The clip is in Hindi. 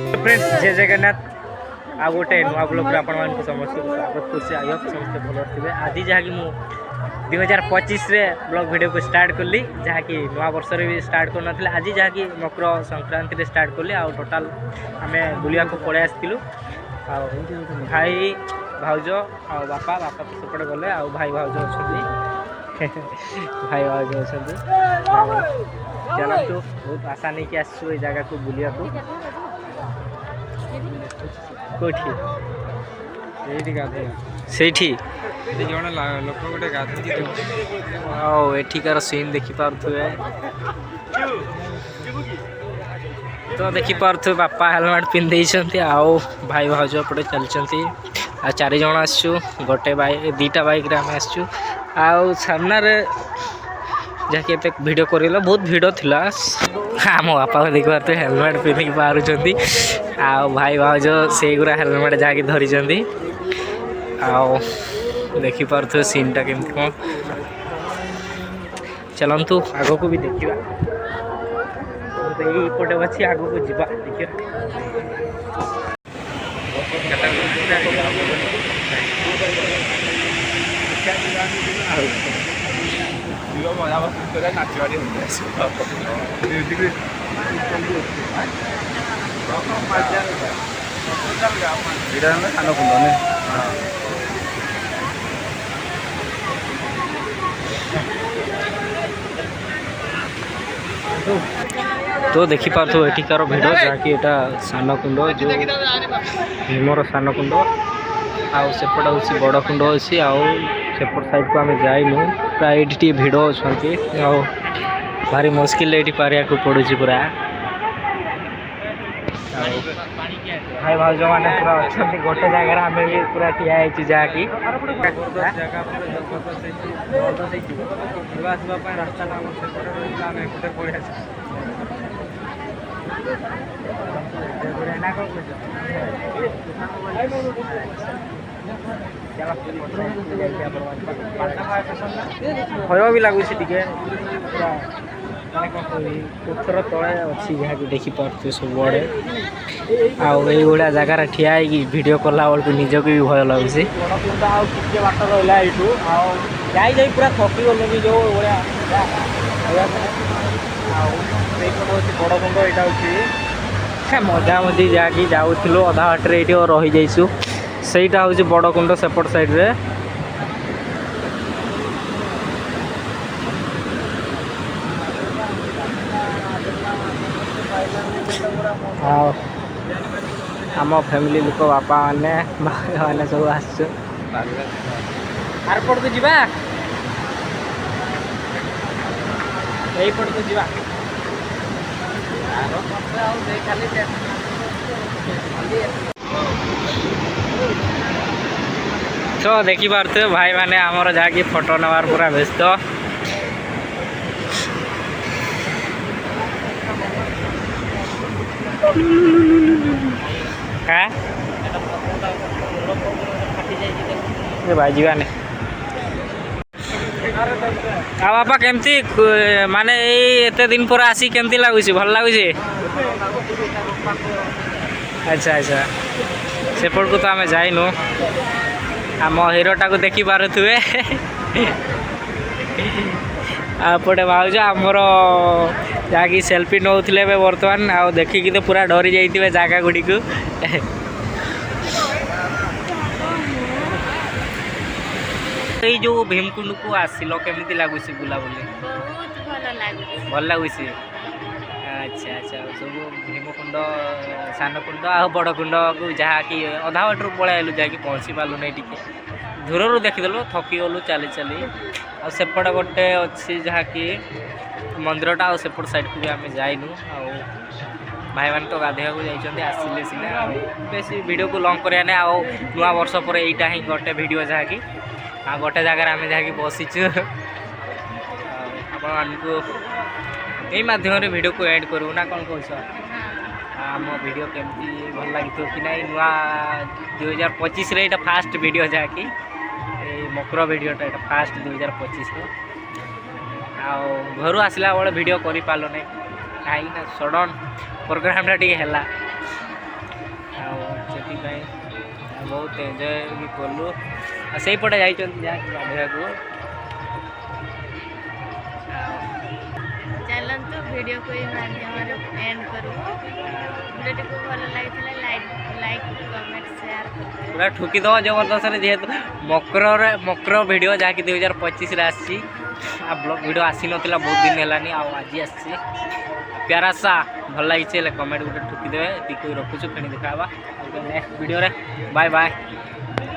फ्रेंड्स जय जगन्नाथ आ गोटे नुआ ब्लॉग रे आपण मानक समस्त स्वागत करछि। आई होप समस्त भल थिबे। आज जहाँकि मु 2025 रे ब्लॉग वीडियो को स्टार्ट करली, जहाँकि नुआ वर्ष रे भी स्टार्ट कर नथिले। आज जहाँकि मकर संक्रांति रे स्टार्ट करली। आ टोटल आमे बुलिया को पळे आस्तिलु। आ भाई भाउज आ बापा बापा तो सेपटे गले। आ भाई भाउज अछथि भाई भाउज अछथि। चलतु बहुत आशा नहीं कि आसु ए जगह को बुलिया को कोठी एठी गाधे सेठी एठी जण लोक गोटे गाधे आओ एठिकार सीन देखि पारथुए। तो देखि पारथु बापा हेलमेट पिन देइछंती। आओ भाई भाउज पटे चलचंती। आ चारि जण आसछु, गोटे बाइक दीटा बाइक रे हम आसछु। आओ सामना रे जाके एते वीडियो करिलो बहुत वीडियो थिला। हम बापा को देख पारथु हेलमेट पिन पारुचंती। आओ भाई भाउज से गुरा हेलमेट जाके धरी चंती। आओ देखि पारथु सीन टा केमति कोन। चलंतु आगो को भी देखिबा। तो एई पटे बछि आगो को जिबा देखियो। मजा बस नाचवाड़ी तो देखि पारथु एठिकार भिडियो जहाँकि एटा सान कुंड जो भीमर सान कुंड। आउ सेपट हूँ बड़ कुंड अच्छी। आउ सेपट साइड को आम जाइनु प्राय ये भिड़ अच्छा। आउ भारी मुस्किल ये पारिया को पड़ू पूरा। भाई भाउज मैंने पूरा अच्छा गोटे जगह आम भी पूरा ठिया जहाँकि रास्ता भय भी लगुच पत्थर तले अच्छी जहाँ कि देखिपे सब आड़े। आईभा जगार ठिया वीडियो कला बेलू निजक भी भय लगुच। बाट रहा यू पूरा थकी गले भी जो बड़ कुंड यहाँ मजा मजी जहाँकि जाऊँ अधा बाटे ये रही जाइसु। सहीटा हूँ बड़ कुंड सेपट साइड रे। आम फैमिली लोक बापा मैंने मैंने सब आसपट को जीवा यहीपट को जीवा। तो देखी पारे भाई मैंने आमर जहाँकि फोटो नवार पूरा व्यस्त। भाई जीवाने आ बापा केमती माने एते दिन पर आसी केमती लगुच भल लगुच। अच्छा अच्छा सेपट को तो आम जाइनु। आम हिरोटा को देखी पारुथुए। आपटे भाउज आमर जहाँकि सेल्फी नौले बर्तमान आ देखिकी तो पूरा डरी जाइए जगह गुड़ी को। ये जो भीमकुंड को आसिल केमती लगुच बुलाबुली भल लगुच। अच्छा अच्छा सब भीमकुंड सान कुंड आ बड़ कुंड को जहाँकि अधा बाटर पलैलु जहाँकि पहुँची पार्लु नहीं टी दूर देखीदेलु थकी गलु चली चली। आ सेपट गोटे अच्छी जहाँकि मंदिरटा आ सेपट साइड को भी आम जाइनु। भाई मैंने तो गाधे को जाइए आसिले सीना बेस वीडियो को लंग करा ना। नुआ वर्ष पर यहीटा ही गोटे वीडियो जहाँकि गोटे जगार आम जहाँकि बसीचु आपको यही माध्यम वीडियो को एड करूँ ना कौन कौन आम वीडियो केमती भल लगी कि ना। नुआ 2025 रे ये फास्ट वीडियो जहाँकि मकर वीडियोटा ये फास्ट 2025 घर आसला बेले वीडियो कर पार्ल ना कहीं सडन प्रोग्रामटा टी है बहुत एंजॉय भी कलु से पटे जाइए गाधोया को चलतु वीडियो को माध्यम एंड करू वीडियो को भल लगी लाइक कमेंट शेयर पूरा ठुकी दो जबरदस्त जेहेतु मकर वीडियो जहाँकि 2025 आसी ब्लॉग वीडियो आसी नथिला बहुत दिन हेलानी आज आसी प्यारा सा भल लगी कमेंट गोटे ठुकी देवे ये रखुचु फिर देखा नेक्स्ट वीडियो रे बाय बाय।